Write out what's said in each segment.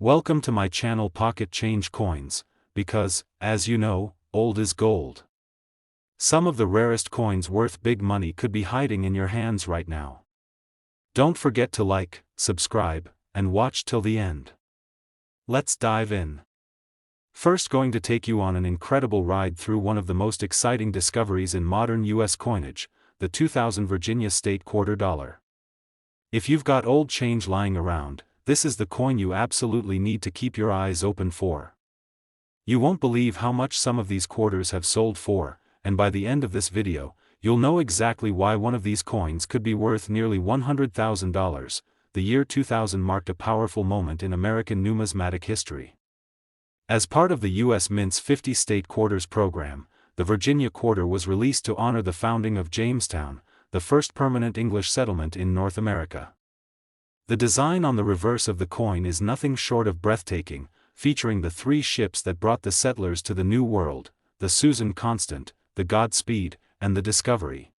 Welcome to my channel Pocket Change Coins, because, as you know, old is gold. Some of the rarest coins worth big money could be hiding in your hands right now. Don't forget to like, subscribe, and watch till the end. Let's dive in. First, going to take you on an incredible ride through one of the most exciting discoveries in modern US coinage, the 2000 Virginia State Quarter Dollar. If you've got old change lying around, this is the coin you absolutely need to keep your eyes open for. You won't believe how much some of these quarters have sold for, and by the end of this video, you'll know exactly why one of these coins could be worth nearly $100,000. The year 2000 marked a powerful moment in American numismatic history. As part of the U.S. Mint's 50 State Quarters program, the Virginia Quarter was released to honor the founding of Jamestown, the first permanent English settlement in North America. The design on the reverse of the coin is nothing short of breathtaking, featuring the three ships that brought the settlers to the New World, the Susan Constant, the Godspeed, and the Discovery.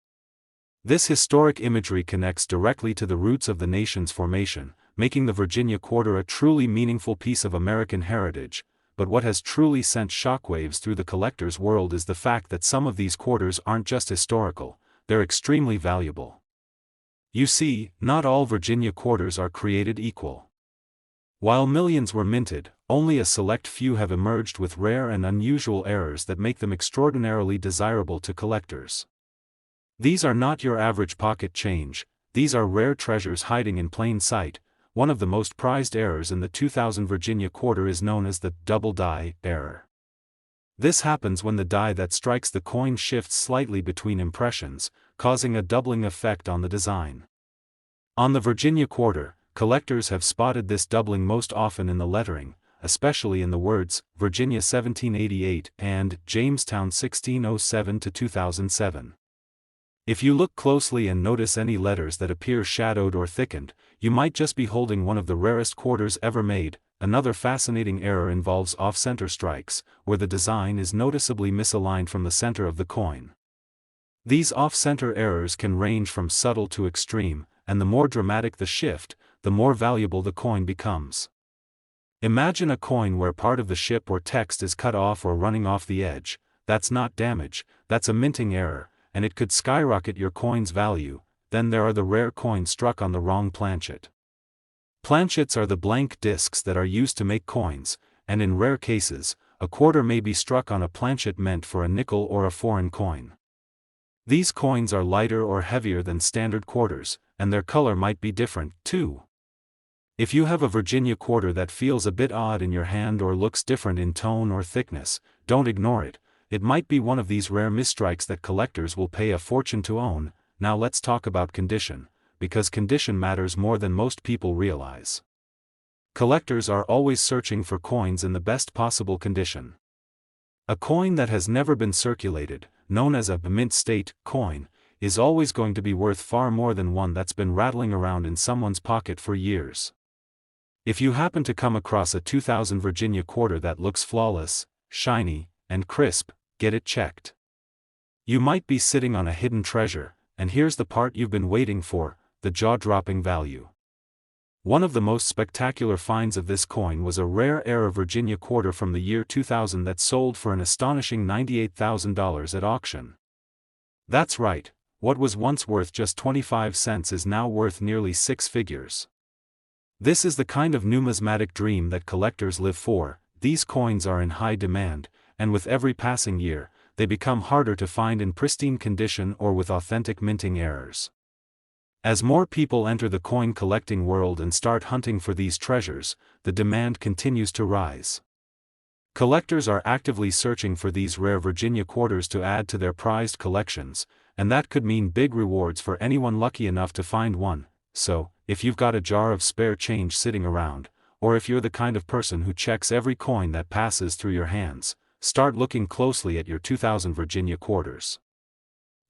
This historic imagery connects directly to the roots of the nation's formation, making the Virginia Quarter a truly meaningful piece of American heritage. But what has truly sent shockwaves through the collector's world is the fact that some of these quarters aren't just historical, they're extremely valuable. You see, not all Virginia quarters are created equal. While millions were minted, only a select few have emerged with rare and unusual errors that make them extraordinarily desirable to collectors. These are not your average pocket change, these are rare treasures hiding in plain sight. One of the most prized errors in the 2000 Virginia Quarter is known as the double die error. This happens when the die that strikes the coin shifts slightly between impressions, causing a doubling effect on the design. On the Virginia Quarter, collectors have spotted this doubling most often in the lettering, especially in the words Virginia 1788 and Jamestown 1607 to 2007. If you look closely and notice any letters that appear shadowed or thickened, you might just be holding one of the rarest quarters ever made. Another fascinating error involves off-center strikes, where the design is noticeably misaligned from the center of the coin. These off-center errors can range from subtle to extreme, and the more dramatic the shift, the more valuable the coin becomes. Imagine a coin where part of the ship or text is cut off or running off the edge. That's not damage, that's a minting error, and it could skyrocket your coin's value. Then there are the rare coins struck on the wrong planchet. Planchets are the blank discs that are used to make coins, and in rare cases, a quarter may be struck on a planchet meant for a nickel or a foreign coin. These coins are lighter or heavier than standard quarters, and their color might be different, too. If you have a Virginia quarter that feels a bit odd in your hand or looks different in tone or thickness, don't ignore it. It might be one of these rare misstrikes that collectors will pay a fortune to own. Now let's talk about condition, because condition matters more than most people realize. Collectors are always searching for coins in the best possible condition. A coin that has never been circulated, known as a mint state coin, is always going to be worth far more than one that's been rattling around in someone's pocket for years. If you happen to come across a 2000 Virginia quarter that looks flawless, shiny, and crisp, get it checked. You might be sitting on a hidden treasure, and here's the part you've been waiting for, the jaw-dropping value. One of the most spectacular finds of this coin was a rare era Virginia quarter from the year 2000 that sold for an astonishing $98,000 at auction. That's right, what was once worth just 25 cents is now worth nearly six figures. This is the kind of numismatic dream that collectors live for. These coins are in high demand, and with every passing year, they become harder to find in pristine condition or with authentic minting errors. As more people enter the coin collecting world and start hunting for these treasures, the demand continues to rise. Collectors are actively searching for these rare Virginia quarters to add to their prized collections, and that could mean big rewards for anyone lucky enough to find one. So, if you've got a jar of spare change sitting around, or if you're the kind of person who checks every coin that passes through your hands, start looking closely at your 2000 Virginia quarters.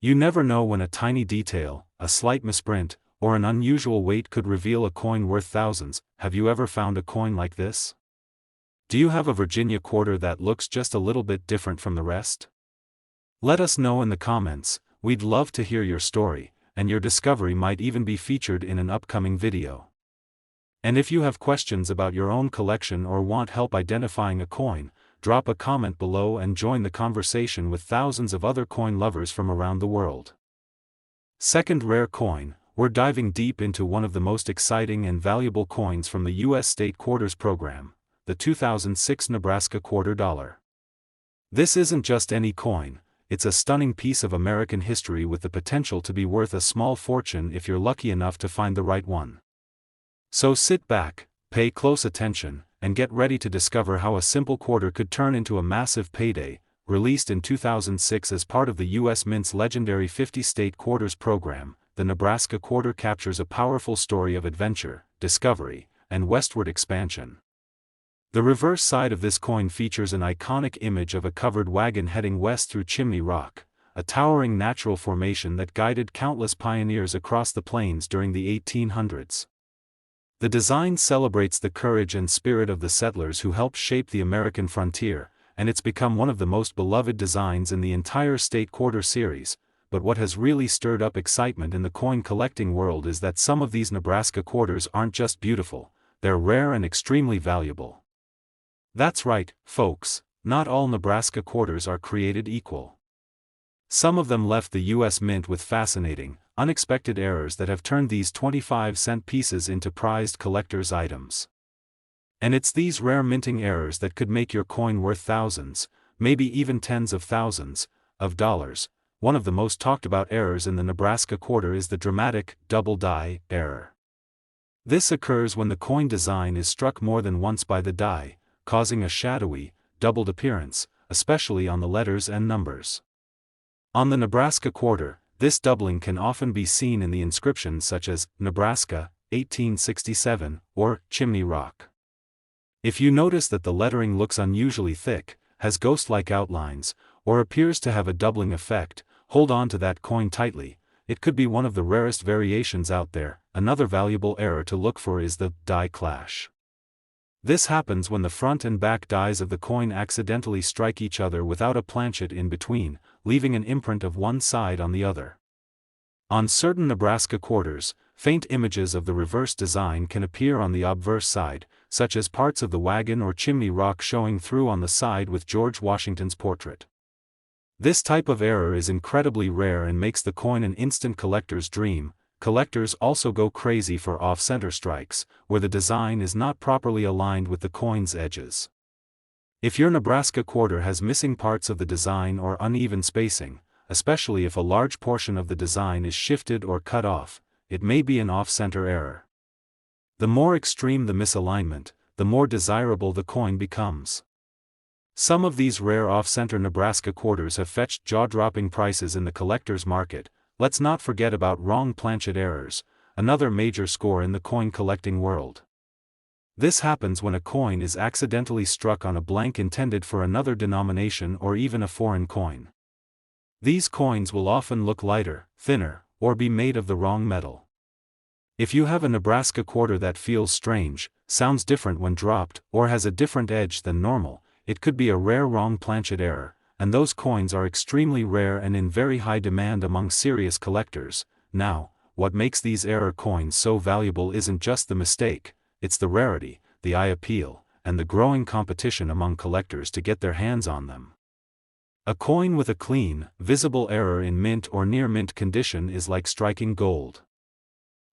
You never know when a tiny detail, a slight misprint, or an unusual weight could reveal a coin worth thousands. Have you ever found a coin like this? Do you have a Virginia quarter that looks just a little bit different from the rest? Let us know in the comments. We'd love to hear your story, and your discovery might even be featured in an upcoming video. And if you have questions about your own collection or want help identifying a coin, drop a comment below and join the conversation with thousands of other coin lovers from around the world. Second rare coin, we're diving deep into one of the most exciting and valuable coins from the U.S. State Quarters Program, the 2006 Nebraska Quarter Dollar. This isn't just any coin, it's a stunning piece of American history with the potential to be worth a small fortune if you're lucky enough to find the right one. So sit back, pay close attention, and get ready to discover how a simple quarter could turn into a massive payday. Released in 2006 as part of the U.S. Mint's legendary 50-state quarters program, the Nebraska Quarter captures a powerful story of adventure, discovery, and westward expansion. The reverse side of this coin features an iconic image of a covered wagon heading west through Chimney Rock, a towering natural formation that guided countless pioneers across the plains during the 1800s. The design celebrates the courage and spirit of the settlers who helped shape the American frontier, and it's become one of the most beloved designs in the entire State Quarter series. But what has really stirred up excitement in the coin collecting world is that some of these Nebraska quarters aren't just beautiful, they're rare and extremely valuable. That's right, folks, not all Nebraska quarters are created equal. Some of them left the U.S. Mint with fascinating, unexpected errors that have turned these 25-cent pieces into prized collector's items. And it's these rare minting errors that could make your coin worth thousands, maybe even tens of thousands, of dollars. One of the most talked about errors in the Nebraska quarter is the dramatic double die error. This occurs when the coin design is struck more than once by the die, causing a shadowy, doubled appearance, especially on the letters and numbers. On the Nebraska quarter, this doubling can often be seen in the inscriptions such as Nebraska, 1867, or Chimney Rock. If you notice that the lettering looks unusually thick, has ghost-like outlines, or appears to have a doubling effect, hold on to that coin tightly. It could be one of the rarest variations out there. Another valuable error to look for is the die clash. This happens when the front and back dies of the coin accidentally strike each other without a planchet in between, leaving an imprint of one side on the other. On certain Nebraska quarters, faint images of the reverse design can appear on the obverse side, such as parts of the wagon or chimney rock showing through on the side with George Washington's portrait. This type of error is incredibly rare and makes the coin an instant collector's dream. Collectors also go crazy for off-center strikes, where the design is not properly aligned with the coin's edges. If your Nebraska quarter has missing parts of the design or uneven spacing, especially if a large portion of the design is shifted or cut off, it may be an off-center error. The more extreme the misalignment, the more desirable the coin becomes. Some of these rare off-center Nebraska quarters have fetched jaw-dropping prices in the collector's market. Let's not forget about wrong planchet errors, another major score in the coin collecting world. This happens when a coin is accidentally struck on a blank intended for another denomination or even a foreign coin. These coins will often look lighter, thinner, or be made of the wrong metal. If you have a Nebraska quarter that feels strange, sounds different when dropped, or has a different edge than normal, it could be a rare wrong planchet error. And those coins are extremely rare and in very high demand among serious collectors. Now, what makes these error coins so valuable isn't just the mistake, it's the rarity, the eye appeal, and the growing competition among collectors to get their hands on them. A coin with a clean, visible error in mint or near mint condition is like striking gold.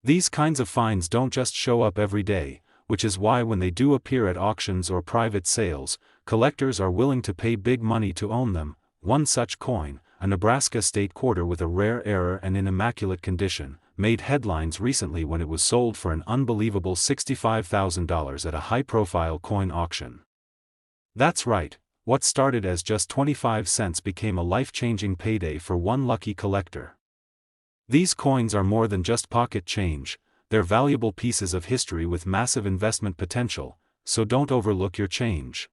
These kinds of finds don't just show up every day, which is why when they do appear at auctions or private sales, collectors are willing to pay big money to own them. One such coin, a Nebraska state quarter with a rare error and in immaculate condition, made headlines recently when it was sold for an unbelievable $65,000 at a high-profile coin auction. That's right, what started as just 25 cents became a life-changing payday for one lucky collector. These coins are more than just pocket change, they're valuable pieces of history with massive investment potential, so don't overlook your change.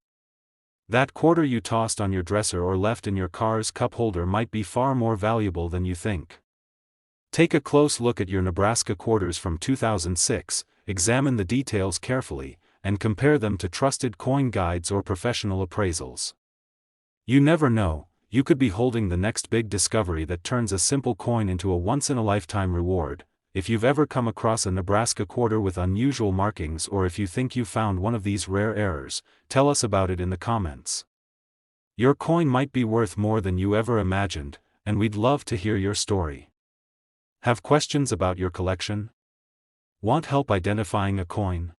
That quarter you tossed on your dresser or left in your car's cup holder might be far more valuable than you think. Take a close look at your Nebraska quarters from 2006, examine the details carefully, and compare them to trusted coin guides or professional appraisals. You never know, you could be holding the next big discovery that turns a simple coin into a once-in-a-lifetime reward. if you've ever come across a Nebraska quarter with unusual markings, or if you think you found one of these rare errors, tell us about it in the comments. Your coin might be worth more than you ever imagined, and we'd love to hear your story. Have questions about your collection? Want help identifying a coin?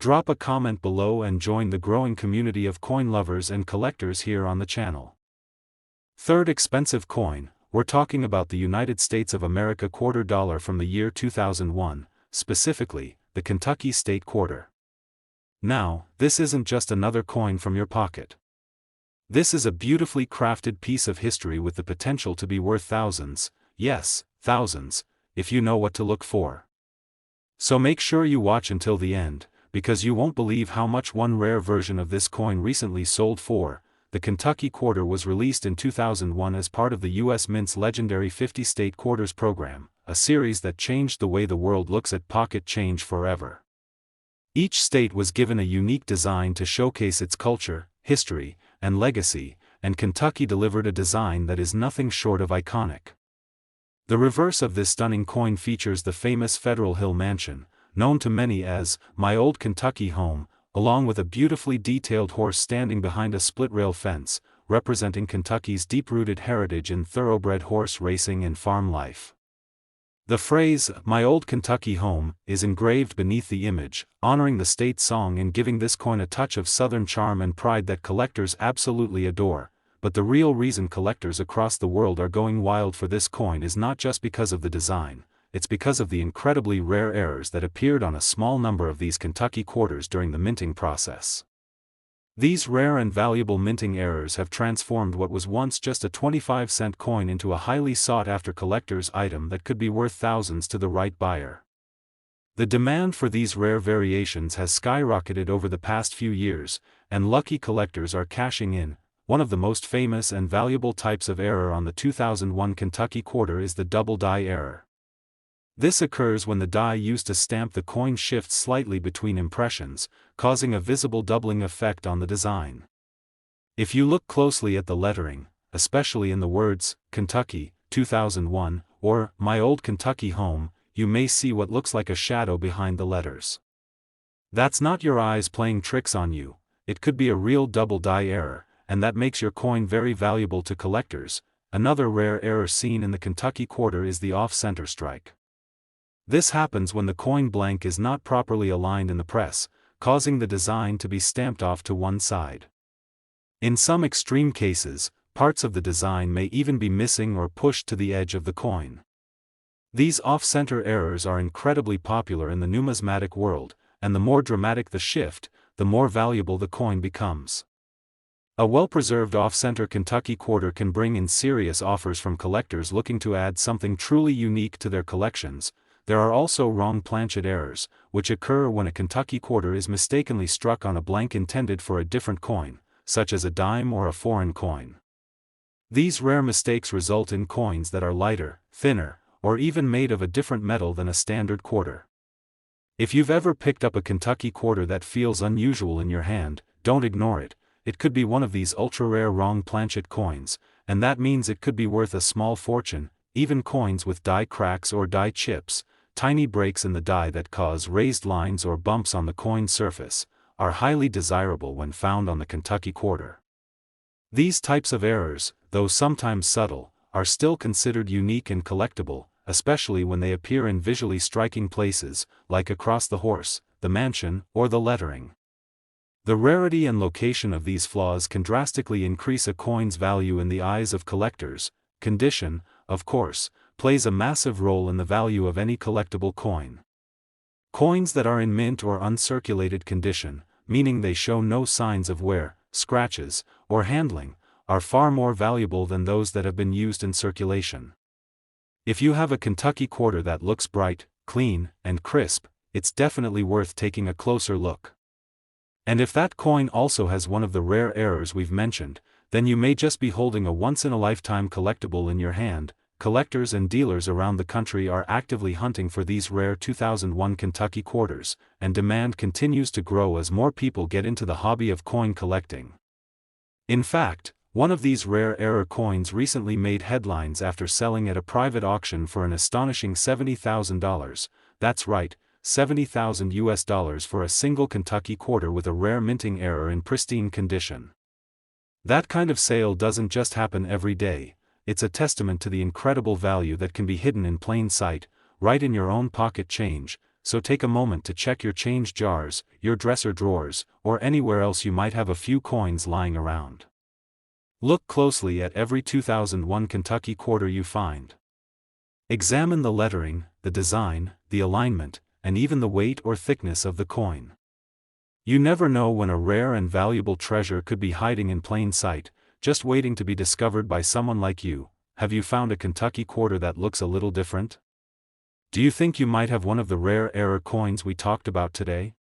Drop a comment below and join the growing community of coin lovers and collectors here on the channel. Third expensive coin, we're talking about the United States of America quarter dollar from the year 2001, specifically, the Kentucky State Quarter. Now, this isn't just another coin from your pocket. This is a beautifully crafted piece of history with the potential to be worth thousands, yes, thousands, if you know what to look for. So make sure you watch until the end, because you won't believe how much one rare version of this coin recently sold for. The Kentucky Quarter was released in 2001 as part of the U.S. Mint's legendary 50 State Quarters program, a series that changed the way the world looks at pocket change forever. Each state was given a unique design to showcase its culture, history, and legacy, and Kentucky delivered a design that is nothing short of iconic. The reverse of this stunning coin features the famous Federal Hill Mansion, known to many as "My Old Kentucky Home," along with a beautifully detailed horse standing behind a split-rail fence, representing Kentucky's deep-rooted heritage in thoroughbred horse racing and farm life. The phrase, "My Old Kentucky Home," is engraved beneath the image, honoring the state song and giving this coin a touch of Southern charm and pride that collectors absolutely adore. But the real reason collectors across the world are going wild for this coin is not just because of the design. It's because of the incredibly rare errors that appeared on a small number of these Kentucky quarters during the minting process. These rare and valuable minting errors have transformed what was once just a 25-cent coin into a highly sought-after collector's item that could be worth thousands to the right buyer. The demand for these rare variations has skyrocketed over the past few years, and lucky collectors are cashing in. One of the most famous and valuable types of error on the 2001 Kentucky Quarter is the double die error. This occurs when the die used to stamp the coin shifts slightly between impressions, causing a visible doubling effect on the design. If you look closely at the lettering, especially in the words, "Kentucky, 2001, or "My Old Kentucky Home," you may see what looks like a shadow behind the letters. That's not your eyes playing tricks on you, it could be a real double die error, and that makes your coin very valuable to collectors. Another rare error seen in the Kentucky Quarter is the off-center strike. This happens when the coin blank is not properly aligned in the press, causing the design to be stamped off to one side. In some extreme cases, parts of the design may even be missing or pushed to the edge of the coin. These off-center errors are incredibly popular in the numismatic world, and the more dramatic the shift, the more valuable the coin becomes. A well-preserved off-center Kentucky Quarter can bring in serious offers from collectors looking to add something truly unique to their collections. There are also wrong planchet errors, which occur when a Kentucky Quarter is mistakenly struck on a blank intended for a different coin, such as a dime or a foreign coin. These rare mistakes result in coins that are lighter, thinner, or even made of a different metal than a standard quarter. If you've ever picked up a Kentucky Quarter that feels unusual in your hand, don't ignore it. It could be one of these ultra-rare wrong planchet coins, and that means it could be worth a small fortune. Even coins with die cracks or die chips, tiny breaks in the die that cause raised lines or bumps on the coin surface, are highly desirable when found on the Kentucky Quarter. These types of errors, though sometimes subtle, are still considered unique and collectible, especially when they appear in visually striking places, like across the horse, the mansion, or the lettering. The rarity and location of these flaws can drastically increase a coin's value in the eyes of collectors. Condition, of course, plays a massive role in the value of any collectible coin. Coins that are in mint or uncirculated condition, meaning they show no signs of wear, scratches, or handling, are far more valuable than those that have been used in circulation. If you have a Kentucky Quarter that looks bright, clean, and crisp, it's definitely worth taking a closer look. And if that coin also has one of the rare errors we've mentioned, then you may just be holding a once-in-a-lifetime collectible in your hand. Collectors and dealers around the country are actively hunting for these rare 2001 Kentucky Quarters, and demand continues to grow as more people get into the hobby of coin collecting. In fact, One of these rare error coins recently made headlines after selling at a private auction for an astonishing $70,000. That's right, $70,000 for a single Kentucky quarter with a rare minting error in pristine condition. That kind of sale doesn't just happen every day. It's a testament to the incredible value that can be hidden in plain sight, right in your own pocket change. So take a moment to check your change jars, your dresser drawers, or anywhere else you might have a few coins lying around. Look closely at every 2001 Kentucky quarter you find. Examine the lettering, the design, the alignment, and even the weight or thickness of the coin. You never know when a rare and valuable treasure could be hiding in plain sight, just waiting to be discovered by someone like you. Have you found a Kentucky quarter that looks a little different? Do you think you might have one of the rare error coins we talked about today?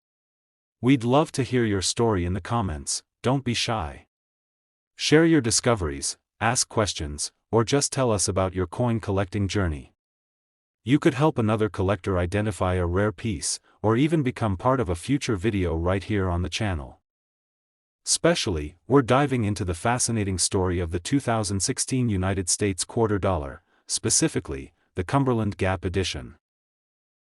We'd love to hear your story in the comments. Don't be shy. Share your discoveries, ask questions, or just tell us about your coin collecting journey. You could help another collector identify a rare piece, or even become part of a future video right here on the channel. Especially, we're diving into the fascinating story of the 2016 United States quarter dollar, specifically, the Cumberland Gap edition.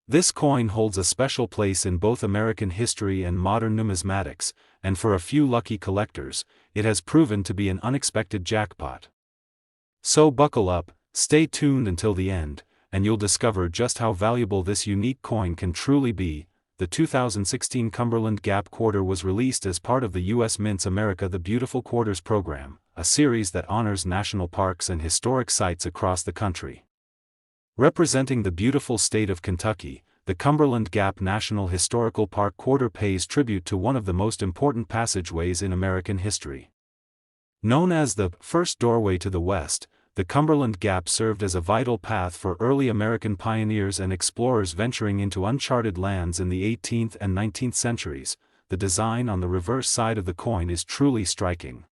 This coin holds a special place in both American history and modern numismatics, and for a few lucky collectors, it has proven to be an unexpected jackpot. So buckle up, stay tuned until the end, and you'll discover just how valuable this unique coin can truly be. The 2016 Cumberland Gap quarter was released as part of the U.S. Mint's America the Beautiful Quarters program, a series that honors national parks and historic sites across the country. Representing the beautiful state of Kentucky, the Cumberland Gap National Historical Park quarter pays tribute to one of the most important passageways in American history. Known as the first doorway to the West, the Cumberland Gap served as a vital path for early American pioneers and explorers venturing into uncharted lands in the 18th and 19th centuries. The design on the reverse side of the coin is truly striking.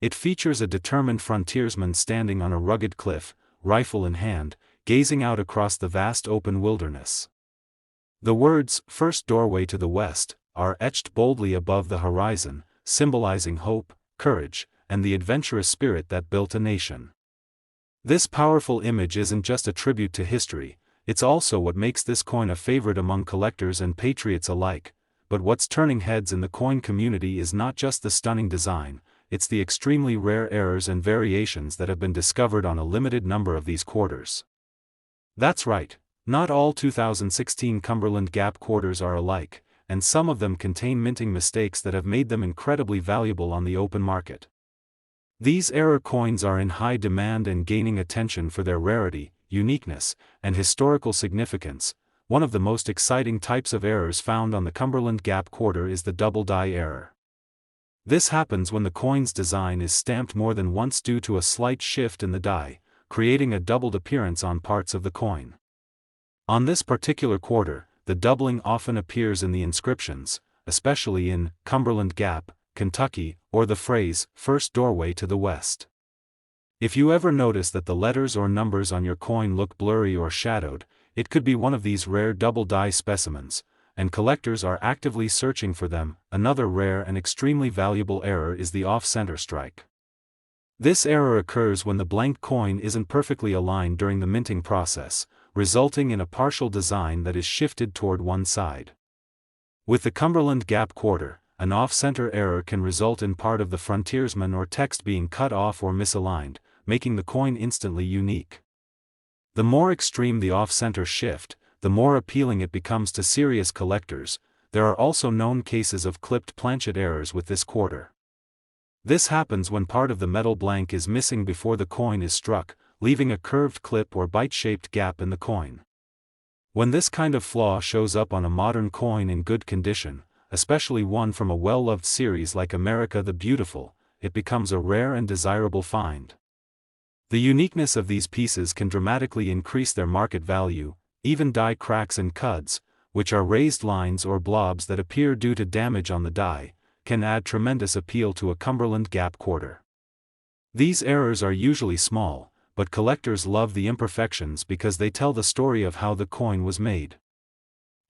It features a determined frontiersman standing on a rugged cliff, rifle in hand, gazing out across the vast open wilderness. The words, "First Doorway to the West," are etched boldly above the horizon, symbolizing hope, courage, and the adventurous spirit that built a nation. This powerful image isn't just a tribute to history, it's also what makes this coin a favorite among collectors and patriots alike. But what's turning heads in the coin community is not just the stunning design, it's the extremely rare errors and variations that have been discovered on a limited number of these quarters. That's right, not all 2016 Cumberland Gap quarters are alike, and some of them contain minting mistakes that have made them incredibly valuable on the open market. These error coins are in high demand and gaining attention for their rarity, uniqueness, and historical significance. One of the most exciting types of errors found on the Cumberland Gap quarter is the double die error. This happens when the coin's design is stamped more than once due to a slight shift in the die, creating a doubled appearance on parts of the coin. On this particular quarter, the doubling often appears in the inscriptions, especially in Cumberland Gap, Kentucky, or the phrase, "First Doorway to the West." If you ever notice that the letters or numbers on your coin look blurry or shadowed, it could be one of these rare double die specimens, and collectors are actively searching for them. Another rare and extremely valuable error is the off-center strike. This error occurs when the blank coin isn't perfectly aligned during the minting process, resulting in a partial design that is shifted toward one side. With the Cumberland Gap quarter, an off-center error can result in part of the frontiersman or text being cut off or misaligned, making the coin instantly unique. The more extreme the off-center shift, the more appealing it becomes to serious collectors. There are also known cases of clipped planchet errors with this quarter. This happens when part of the metal blank is missing before the coin is struck, leaving a curved clip or bite-shaped gap in the coin. When this kind of flaw shows up on a modern coin in good condition, especially one from a well-loved series like America the Beautiful, it becomes a rare and desirable find. The uniqueness of these pieces can dramatically increase their market value. Even die cracks and cuds, which are raised lines or blobs that appear due to damage on the die, can add tremendous appeal to a Cumberland Gap quarter. These errors are usually small, but collectors love the imperfections because they tell the story of how the coin was made.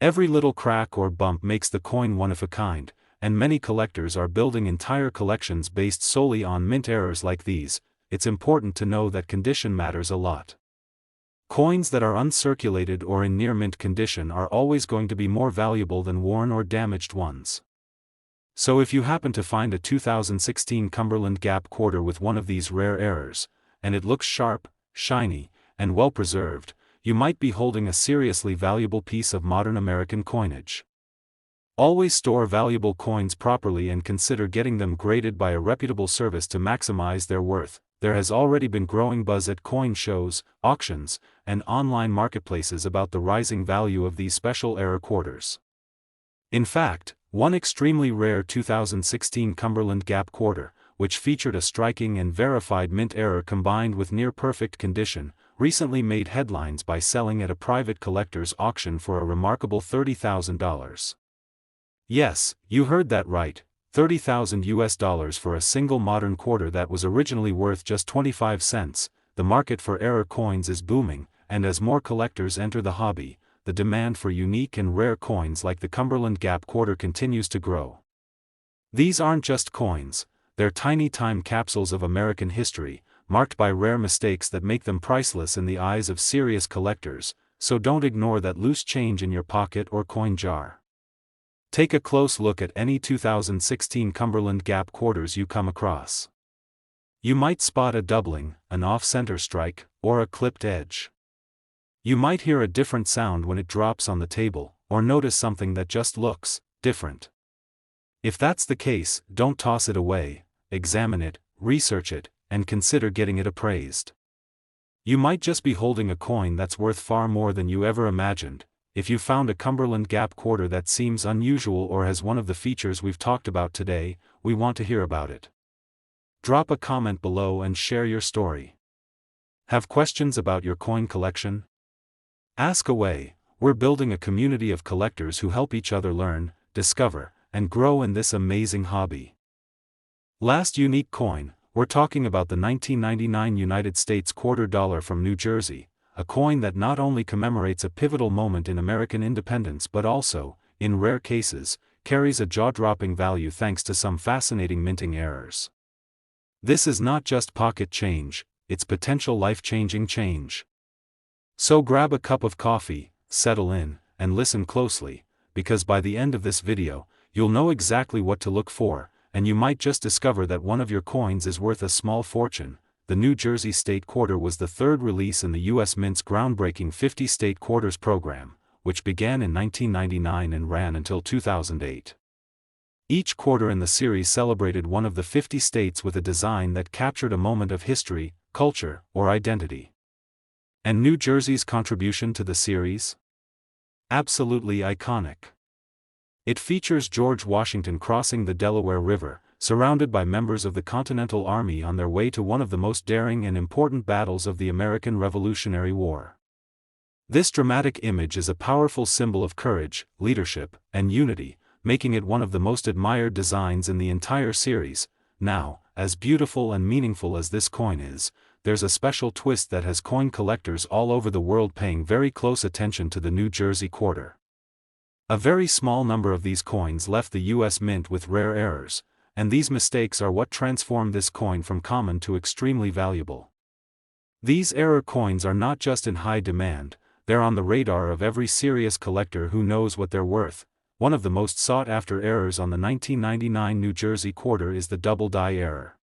Every little crack or bump makes the coin one of a kind, and many collectors are building entire collections based solely on mint errors like these. It's important to know that condition matters a lot. Coins that are uncirculated or in near mint condition are always going to be more valuable than worn or damaged ones. So if you happen to find a 2016 Cumberland Gap quarter with one of these rare errors, and it looks sharp, shiny, and well preserved, you might be holding a seriously valuable piece of modern American coinage. Always store valuable coins properly and consider getting them graded by a reputable service to maximize their worth. There has already been growing buzz at coin shows, auctions, and online marketplaces about the rising value of these special error quarters. In fact, one extremely rare 2016 Cumberland Gap quarter, which featured a striking and verified mint error combined with near-perfect condition, recently made headlines by selling at a private collector's auction for a remarkable $30,000. Yes, you heard that right, $30,000 for a single modern quarter that was originally worth just 25 cents. The market for error coins is booming, and as more collectors enter the hobby, the demand for unique and rare coins like the Cumberland Gap quarter continues to grow. These aren't just coins, they're tiny time capsules of American history, marked by rare mistakes that make them priceless in the eyes of serious collectors, so don't ignore that loose change in your pocket or coin jar. Take a close look at any 2016 Cumberland Gap quarters you come across. You might spot a doubling, an off-center strike, or a clipped edge. You might hear a different sound when it drops on the table, or notice something that just looks different. If that's the case, don't toss it away, examine it, research it, and consider getting it appraised. You might just be holding a coin that's worth far more than you ever imagined. If you found a Cumberland Gap quarter that seems unusual or has one of the features we've talked about today, we want to hear about it. Drop a comment below and share your story. Have questions about your coin collection? Ask away. We're building a community of collectors who help each other learn, discover, and grow in this amazing hobby. Last unique coin, we're talking about the 1999 United States quarter dollar from New Jersey, a coin that not only commemorates a pivotal moment in American independence but also, in rare cases, carries a jaw-dropping value thanks to some fascinating minting errors. This is not just pocket change, it's potential life-changing change. So grab a cup of coffee, settle in, and listen closely, because by the end of this video, you'll know exactly what to look for, and you might just discover that one of your coins is worth a small fortune. The New Jersey State Quarter was the third release in the U.S. Mint's groundbreaking 50 State Quarters program, which began in 1999 and ran until 2008. Each quarter in the series celebrated one of the 50 states with a design that captured a moment of history, culture, or identity. And New Jersey's contribution to the series? Absolutely iconic. It features George Washington crossing the Delaware River, surrounded by members of the Continental Army on their way to one of the most daring and important battles of the American Revolutionary War. This dramatic image is a powerful symbol of courage, leadership, and unity, making it one of the most admired designs in the entire series. Now, as beautiful and meaningful as this coin is, there's a special twist that has coin collectors all over the world paying very close attention to the New Jersey quarter. A very small number of these coins left the U.S. Mint with rare errors, and these mistakes are what transformed this coin from common to extremely valuable. These error coins are not just in high demand, they're on the radar of every serious collector who knows what they're worth. One of the most sought-after errors on the 1999 New Jersey quarter is the double die error.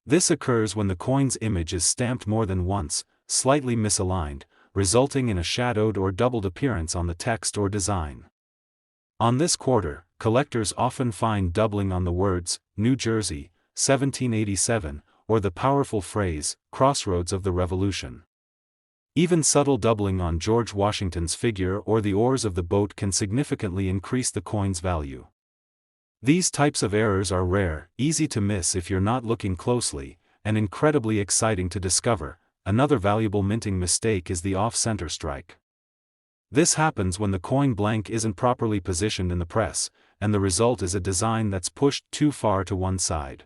This occurs when the coin's image is stamped more than once, slightly misaligned, resulting in a shadowed or doubled appearance on the text or design. On this quarter, collectors often find doubling on the words, New Jersey, 1787, or the powerful phrase, Crossroads of the Revolution. Even subtle doubling on George Washington's figure or the oars of the boat can significantly increase the coin's value. These types of errors are rare, easy to miss if you're not looking closely, and incredibly exciting to discover. Another valuable minting mistake is the off-center strike. This happens when the coin blank isn't properly positioned in the press, and the result is a design that's pushed too far to one side.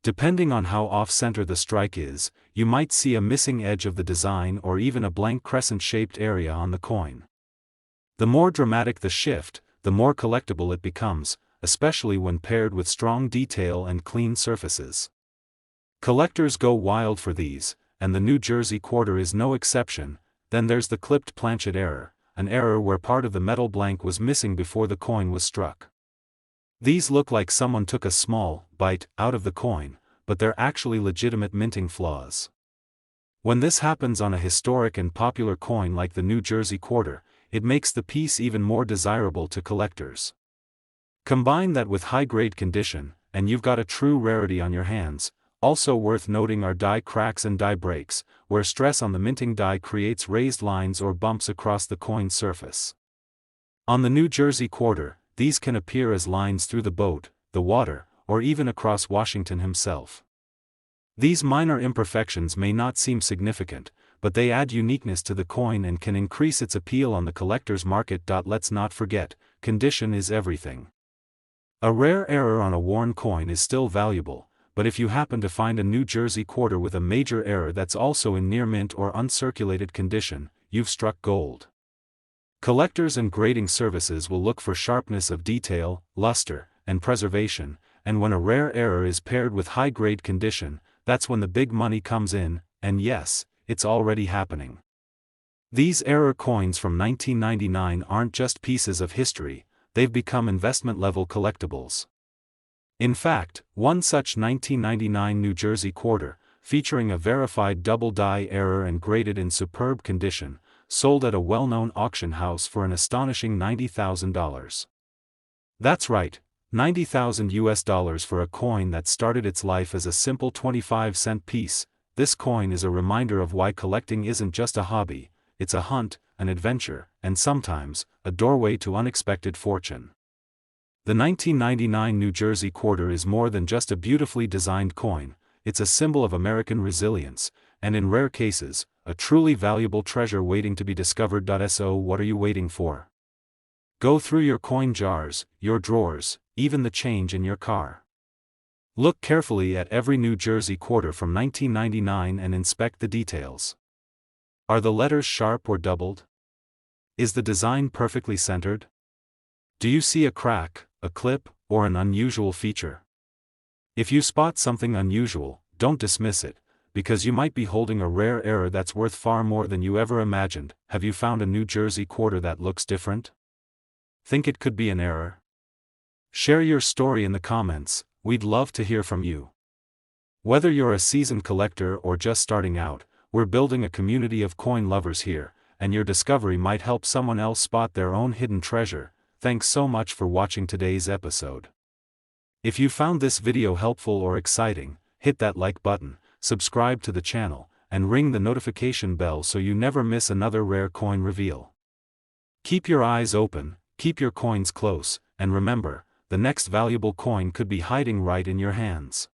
Depending on how off-center the strike is, you might see a missing edge of the design or even a blank crescent-shaped area on the coin. The more dramatic the shift, the more collectible it becomes. especially when paired with strong detail and clean surfaces. Collectors go wild for these, and the New Jersey quarter is no exception. Then there's the clipped planchet error, an error where part of the metal blank was missing before the coin was struck. These look like someone took a small bite out of the coin, but they're actually legitimate minting flaws. When this happens on a historic and popular coin like the New Jersey quarter, it makes the piece even more desirable to collectors. Combine that with high-grade condition, and you've got a true rarity on your hands. Also worth noting are die cracks and die breaks, where stress on the minting die creates raised lines or bumps across the coin's surface. On the New Jersey quarter, these can appear as lines through the boat, the water, or even across Washington himself. These minor imperfections may not seem significant, but they add uniqueness to the coin and can increase its appeal on the collector's market. Let's not forget, condition is everything. A rare error on a worn coin is still valuable, but if you happen to find a New Jersey quarter with a major error that's also in near mint or uncirculated condition, you've struck gold. Collectors and grading services will look for sharpness of detail, luster, and preservation, and when a rare error is paired with high-grade condition, that's when the big money comes in, and yes, it's already happening. These error coins from 1999 aren't just pieces of history, they've become investment-level collectibles. In fact, one such 1999 New Jersey quarter, featuring a verified double die error and graded in superb condition, sold at a well-known auction house for an astonishing $90,000. That's right, $90,000 for a coin that started its life as a simple 25-cent piece. This coin is a reminder of why collecting isn't just a hobby, it's a hunt, an adventure, and sometimes, a doorway to unexpected fortune. The 1999 New Jersey quarter is more than just a beautifully designed coin, it's a symbol of American resilience, and in rare cases, a truly valuable treasure waiting to be discovered. So what are you waiting for? Go through your coin jars, your drawers, even the change in your car. Look carefully at every New Jersey quarter from 1999 and inspect the details. Are the letters sharp or doubled? Is the design perfectly centered? Do you see a crack, a clip, or an unusual feature? If you spot something unusual, don't dismiss it, because you might be holding a rare error that's worth far more than you ever imagined. Have you found a New Jersey quarter that looks different? Think it could be an error? Share your story in the comments, we'd love to hear from you. Whether you're a seasoned collector or just starting out, we're building a community of coin lovers here, and your discovery might help someone else spot their own hidden treasure. Thanks so much for watching today's episode. If you found this video helpful or exciting, hit that like button, subscribe to the channel, and ring the notification bell so you never miss another rare coin reveal. Keep your eyes open, keep your coins close, and remember, the next valuable coin could be hiding right in your hands.